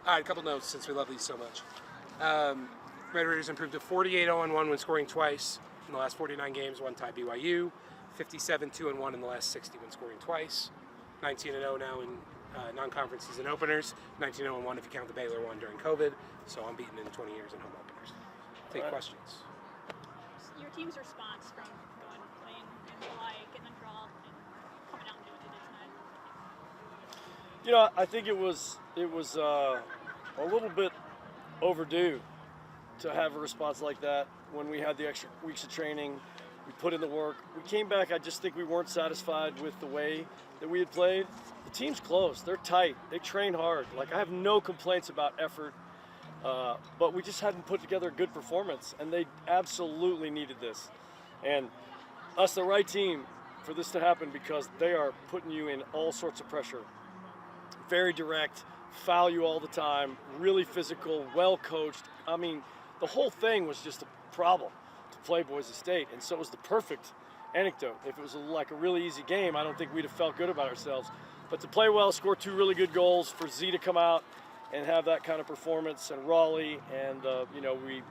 All right, a couple notes since we love these so much. Red Raiders improved to 48-0-1 when scoring twice in the last 49 games, one tie BYU. 57-2-1 in the last 60 when scoring twice. 19-0 now in non-conference season openers. 19-0-1 if you count the Baylor one during COVID. So unbeaten in 20 years in home openers. Take questions. Your team's response from playing in Hawaii, getting a draw, and coming out and doing it tonight. You know, I think it was a little bit overdue to have a response like that when we had the extra weeks of training. We put in the work. We came back. I just think we weren't satisfied with the way that we had played. The team's close. They're tight. They train hard. Like, I have no complaints about effort, but we just hadn't put together a good performance, and they absolutely needed this. And us, the right team, for this to happen, because they are putting you in all sorts of pressure. Very direct, foul you all the time, really physical, well coached. I mean, the whole thing was just a problem to play Boise State, and so it was the perfect anecdote. If it was like a really easy game, I don't think we'd have felt good about ourselves. But to play well, score 2 really good goals, for Z to come out and have that kind of performance, and Raleigh, and we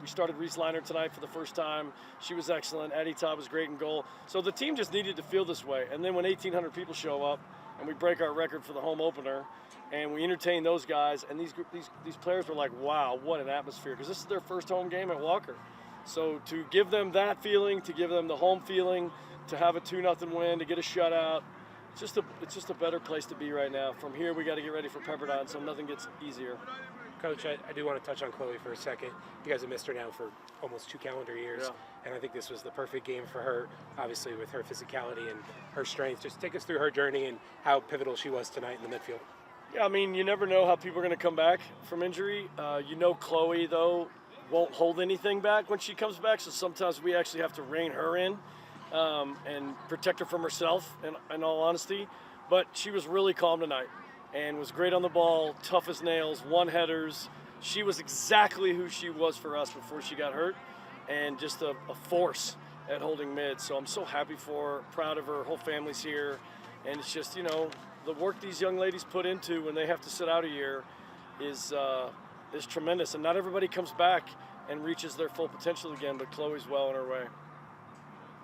started Reese Liner tonight for the first time. She was excellent. Addie Todd was great in goal. So the team just needed to feel this way. And then when 1,800 people show up, and we break our record for the home opener, and we entertain those guys, and these players were like, wow, what an atmosphere, because this is their first home game at Walker. So to give them that feeling, to give them the home feeling, to have a 2-0 win, to get a shutout, it's just a better place to be right now. From here, we got to get ready for Pepperdine, so nothing gets easier. Coach, I do want to touch on Khloe for a second. You guys have missed her now for almost 2 calendar years, Yeah. and I think this was the perfect game for her, obviously with her physicality and her strength. Just take us through her journey and how pivotal she was tonight in the midfield. Yeah, I mean, you never know how people are going to come back from injury. Khloe, though, won't hold anything back when she comes back, so sometimes we actually have to rein her in and protect her from herself, in all honesty. But she was really calm tonight and was great on the ball, tough as nails, won headers. She was exactly who she was for us before she got hurt, and just a force at holding mid. So I'm so happy for her, proud of her. Her whole family's here, and it's just, the work these young ladies put into when they have to sit out a year is tremendous. And not everybody comes back and reaches their full potential again, but Khloe's well on her way.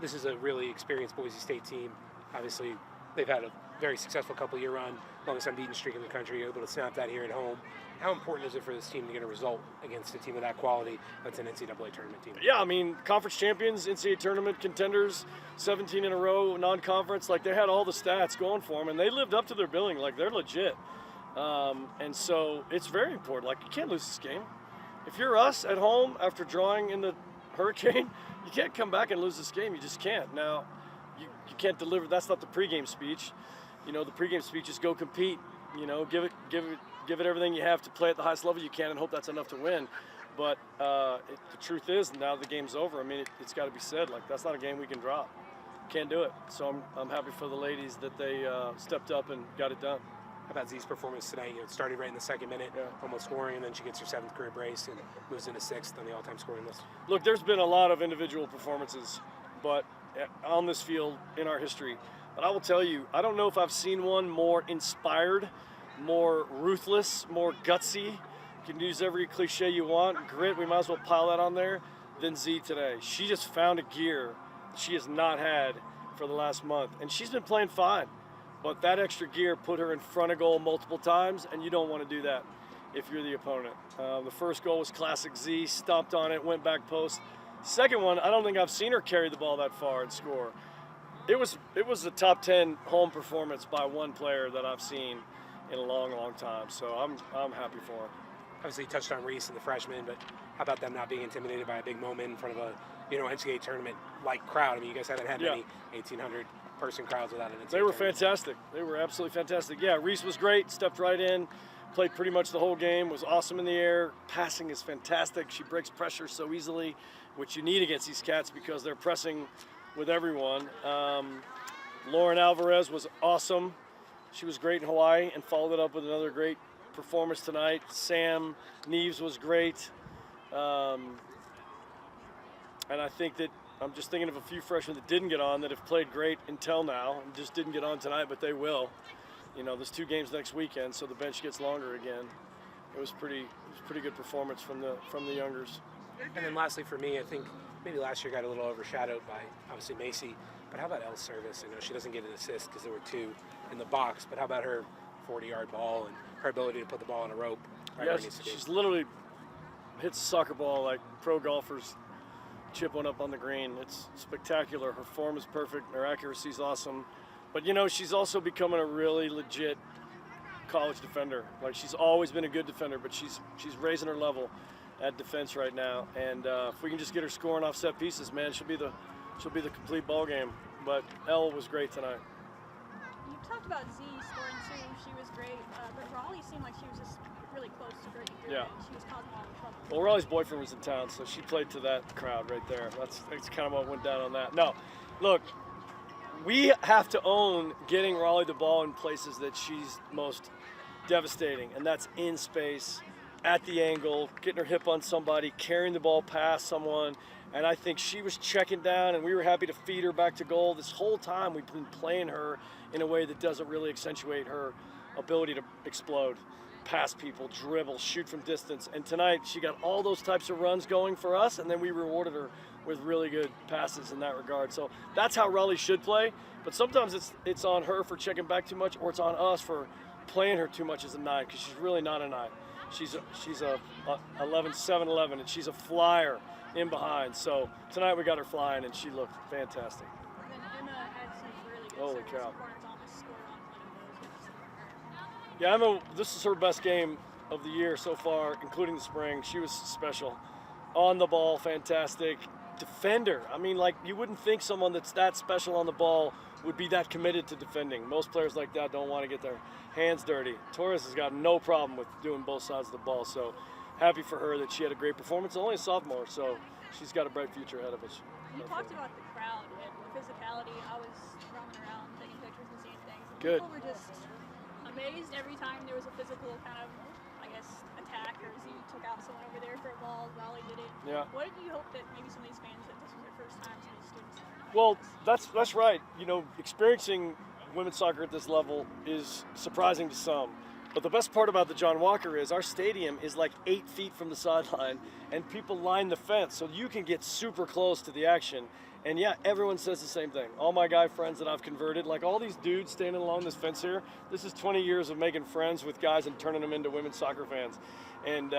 This is a really experienced Boise State team. Obviously, they've had a very successful couple-year run, longest unbeaten streak in the country. You're able to snap that here at home. How important is it for this team to get a result against a team of that quality that's an NCAA tournament team? Yeah, I mean, conference champions, NCAA tournament contenders, 17 in a row, non-conference. Like, they had all the stats going for them, and they lived up to their billing. Like, they're legit. And so it's very important. Like, you can't lose this game. If you're us at home after drawing in the Hurricane, you can't come back and lose this game. You just can't. Now, you can't deliver. That's not the pregame speech. The pregame speech is go compete. Give it everything you have to play at the highest level you can, and hope that's enough to win. But the truth is, now the game's over. I mean, it's got to be said. Like, that's not a game we can drop. Can't do it. So I'm happy for the ladies that they stepped up and got it done. How about Z's performance tonight? It started right in the second minute, almost scoring, and then she gets her 7th career brace and moves into 6th on the all-time scoring list. Look, there's been a lot of individual performances, but on this field in our history. But I will tell you, I don't know if I've seen one more inspired, more ruthless, more gutsy. You can use every cliche you want, grit, we might as well pile that on there, than Z today. She just found a gear she has not had for the last month, and she's been playing fine. But that extra gear put her in front of goal multiple times, and you don't want to do that if you're the opponent. The first goal was classic Z, stomped on it, went back post. Second one, I don't think I've seen her carry the ball that far and score. It was a top 10 home performance by one player that I've seen in a long, long time. So I'm happy for her. Obviously, you touched on Reese and the freshmen, but how about them not being intimidated by a big moment in front of a NCAA tournament-like crowd? I mean, you guys haven't had many 1,800-person crowds without an NCAA They were tournament. fantastic. They were absolutely fantastic. Yeah, Reese was great, stepped right in, played pretty much the whole game, was awesome in the air. Passing is fantastic. She breaks pressure so easily, which you need against these cats because they're pressing with everyone. Lauren Alvarez was awesome. She was great in Hawaii and followed it up with another great performance tonight. Sam Neves was great. And I think that I'm just thinking of a few freshmen that didn't get on that have played great until now and just didn't get on tonight, but they will. There's 2 games next weekend, so the bench gets longer again. It was pretty good performance from the youngers. And then lastly for me, I think maybe last year got a little overshadowed by obviously Macy, but how about Elle's service? I know she doesn't get an assist because there were 2 in the box, but how about her 40-yard ball and her ability to put the ball on a rope? Right where it needs to be? She's literally hits a soccer ball like pro golfers chip one up on the green. It's spectacular. Her form is perfect. Her accuracy is awesome. But she's also becoming a really legit college defender. Like, she's always been a good defender, but she's raising her level at defense right now. And if we can just get her scoring off set pieces, man, she'll be the complete ball game. But Elle was great tonight. You talked about Z scoring too. She was great, but Raleigh seemed like she was just really close to breaking through. Yeah. And she was causing a lot of trouble. Well, Raleigh's boyfriend was in town, so she played to that crowd right there. That's kind of what went down on that. No, look, we have to own getting Raleigh the ball in places that she's most devastating, and that's in space, at the angle, getting her hip on somebody, carrying the ball past someone. And I think she was checking down, and we were happy to feed her back to goal. This whole time we've been playing her in a way that doesn't really accentuate her ability to explode, pass people, dribble, shoot from distance. And tonight she got all those types of runs going for us, and then we rewarded her with really good passes in that regard. So that's how Raleigh should play. But sometimes it's on her for checking back too much, or it's on us for playing her too much as a 9, because she's really not a 9. She's a 7-11, and she's a flyer in behind. So tonight we got her flying, and she looked fantastic. And then Emma had some really good Holy service. cow. Corners almost scored on one of those. Yeah, Emma, this is her best game of the year so far, including the spring. She was special. On the ball, fantastic. Defender. I mean, like, you wouldn't think someone that's that special on the ball would be that committed to defending. Most players like that don't want to get their hands dirty. Torres has got no problem with doing both sides of the ball, so happy for her that she had a great performance. Only a sophomore, so she's got a bright future ahead of us. You talked about the crowd and the physicality. I was roaming around taking pictures and seeing things. And Good. People were just amazed every time there was a physical kind of, I guess, attack, or Z took out someone over there for a ball. Raleigh did it. Yeah. What do you hope that maybe some of these fans, that this was their first time, some of these students? Well, that's right. Experiencing women's soccer at this level is surprising to some. But the best part about the John Walker is our stadium is like 8 feet from the sideline, and people line the fence, so you can get super close to the action. And yeah, everyone says the same thing. All my guy friends that I've converted, like all these dudes standing along this fence here, this is 20 years of making friends with guys and turning them into women's soccer fans. And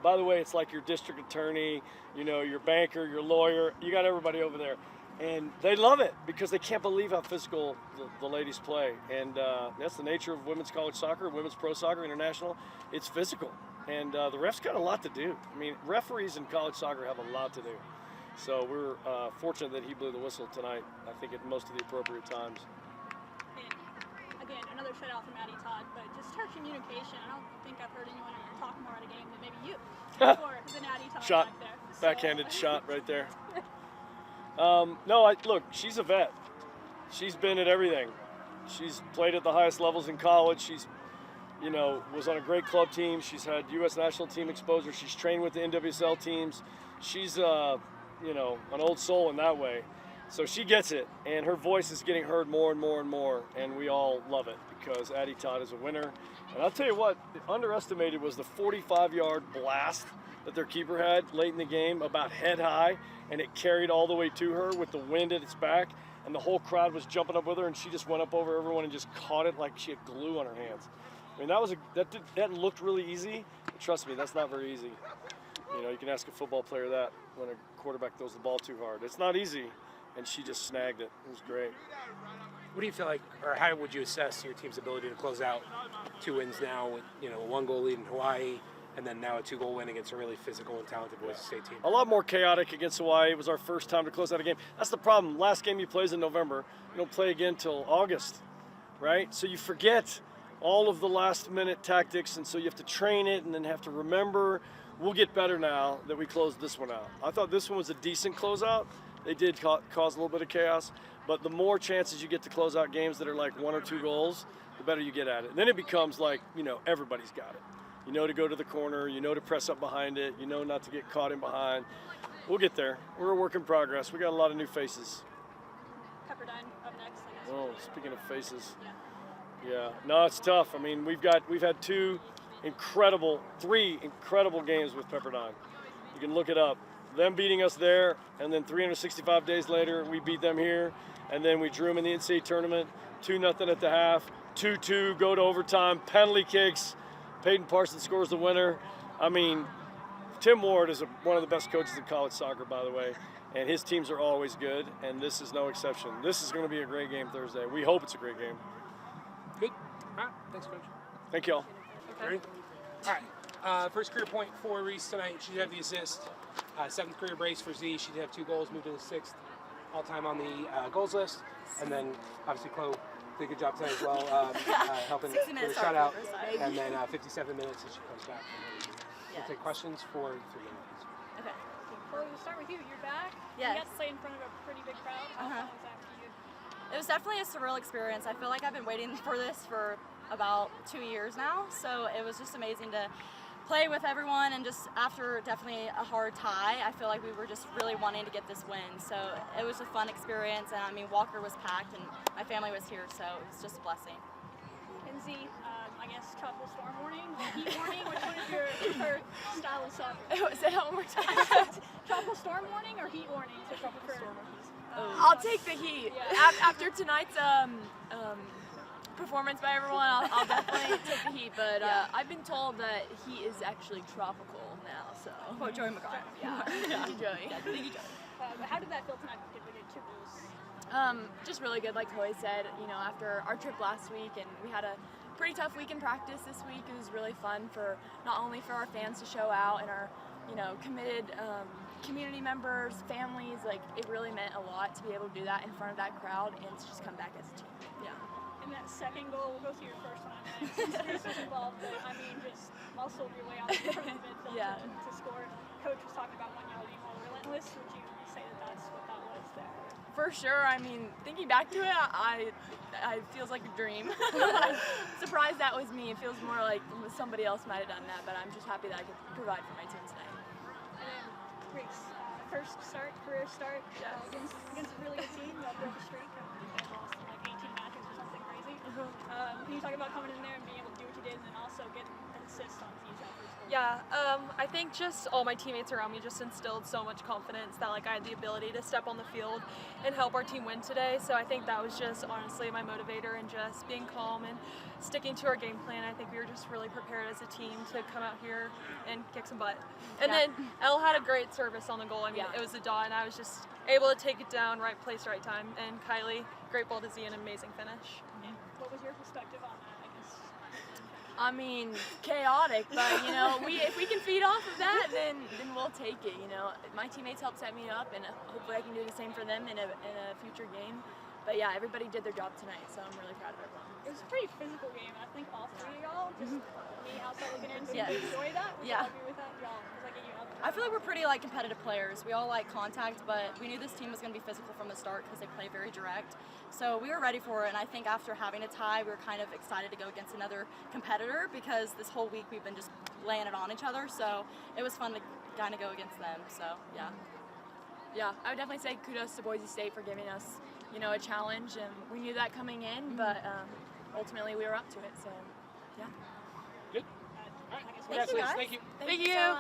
by the way, it's like your district attorney, your banker, your lawyer, you got everybody over there. And they love it because they can't believe how physical the ladies play. And that's the nature of women's college soccer, women's pro soccer, international. It's physical. And the refs got a lot to do. I mean, referees in college soccer have a lot to do. So we're fortunate that he blew the whistle tonight, I think at most of the appropriate times. And again, another shout out from Addie Todd, but just her communication. I don't think I've heard anyone talk more at a game than maybe you than Addie Todd Shot, back there. So, backhanded shot right there. Look, she's a vet. She's been at everything. She's played at the highest levels in college. She's, was on a great club team. She's had U.S. national team exposure. She's trained with the NWSL teams. She's, an old soul in that way. So she gets it, and her voice is getting heard more and more and more, and we all love it because Addie Todd is a winner. And I'll tell you what, underestimated was the 45-yard blast that their keeper had late in the game, about head high, and it carried all the way to her with the wind at its back, and the whole crowd was jumping up with her, and she just went up over everyone and just caught it like she had glue on her hands. I mean, that looked really easy, but trust me, that's not very easy. You can ask a football player that when a quarterback throws the ball too hard. It's not easy, and she just snagged it. It was great. What do you feel like, or how would you assess your team's ability to close out 2 wins now with, a 1-goal lead in Hawaii, and then now a 2-goal win against a really physical and talented Boise State team? A lot more chaotic against Hawaii. It was our first time to close out a game. That's the problem. Last game you play is in November. You don't play again till August, right? So you forget all of the last-minute tactics, and so you have to train it and then have to remember. We'll get better now that we closed this one out. I thought this one was a decent closeout. They did cause a little bit of chaos, but the more chances you get to close out games that are like 1 or 2 goals, the better you get at it. And then it becomes like, everybody's got it. To go to the corner, to press up behind it, not to get caught in behind. We'll get there. We're a work in progress. We got a lot of new faces. Pepperdine up next, I guess. Oh, speaking of faces. Yeah. No, it's tough. I mean, we've had 2 three incredible games with Pepperdine. You can look it up. Them beating us there, and then 365 days later, we beat them here, and then we drew them in the NCAA tournament, 2-0 at the half, 2-2, go to overtime, penalty kicks. Peyton Parsons scores the winner. I mean, Tim Ward is one of the best coaches in college soccer, by the way, and his teams are always good, and this is no exception. This is going to be a great game Thursday. We hope it's a great game. Good. All right. Thanks, Coach. Thank y'all. Ready? All right. First career point for Reese tonight. She did have the assist. 7th career brace for Z. She did have 2 goals, moved to the 6th all-time on the goals list. And then, obviously, Khloe did a good job tonight as well, helping with a shutout. And then 57 minutes as she comes back. We'll take questions for 3 minutes. Okay. Khloe, we'll start with you. You're back. Yes. You got to play in front of a pretty big crowd. How fun was that for you? It was definitely a surreal experience. I feel like I've been waiting for this for about 2 years now, so it was just amazing to play with everyone, and just after definitely a hard tie, I feel like we were just really wanting to get this win. So it was a fun experience, and I mean, Walker was packed and my family was here, so it was just a blessing. And Z, I guess tropical storm warning, heat warning, which one is your preferred style of soccer? Say that one more time. Tropical storm warning or heat warning? So tropical storm warning. I'll take the heat. Yeah. After tonight's performance by everyone, I'll definitely take the heat. But I've been told that heat is actually tropical now. So. Quote Joey McGrath. Yeah. Thank you, Joey. Thank you, Joey. How did that feel tonight? Did we get 2 goals? Just really good, like Khloe said. You know, after our trip last week, and we had a pretty tough week in practice this week. It was really fun for not only for our fans to show out and our, committed community members, families. Like, it really meant a lot to be able to do that in front of that crowd and to just come back as a team. Yeah. And that second goal, we'll go through your first one. Since Reese was involved, but I mean, just muscled your way out from the midfield to score. Coach was talking about when y'all being more relentless. Would you say that that's what that was there? For sure. I mean, thinking back to it, I feels like a dream. I'm surprised that was me. It feels more like somebody else might have done that, but I'm just happy that I could provide for my team tonight. And then Reese, first career start against a really good team. Y'all broke a streak. They lost in like 18 matches or something crazy. Can you talk about coming in there and being able to do what you did, and then also get an assist on Z's first goal? Yeah, I think just all my teammates around me just instilled so much confidence that like I had the ability to step on the field and help our team win today. So I think that was just honestly my motivator, and just being calm and sticking to our game plan. I think we were just really prepared as a team to come out here and kick some butt. And then Elle had a great service on the goal. I mean, it was a dot, and I was just able to take it down, right place, right time. And Kylie, great ball to Z, an amazing finish. And what was your perspective on that, I guess? I mean, chaotic, but if we can feed off of that, then we'll take it. My teammates helped set me up, and hopefully I can do the same for them in a future game. But yeah, everybody did their job tonight, so I'm really proud of everyone. It was a pretty physical game, and I think all 3 of y'all, just me outside looking in, Yes. enjoy that. Would y'all agree with that? Y'all, was that getting you up? I feel like we're pretty competitive players. We all like contact, but we knew this team was going to be physical from the start because they play very direct. So we were ready for it, and I think after having a tie, we were kind of excited to go against another competitor, because this whole week we've been just laying it on each other. So it was fun to kind of go against them. So yeah. Yeah, I would definitely say kudos to Boise State for giving us, a challenge, and we knew that coming in, but ultimately we were up to it. So yeah. Good. I guess Congratulations. Thank you. Thank you.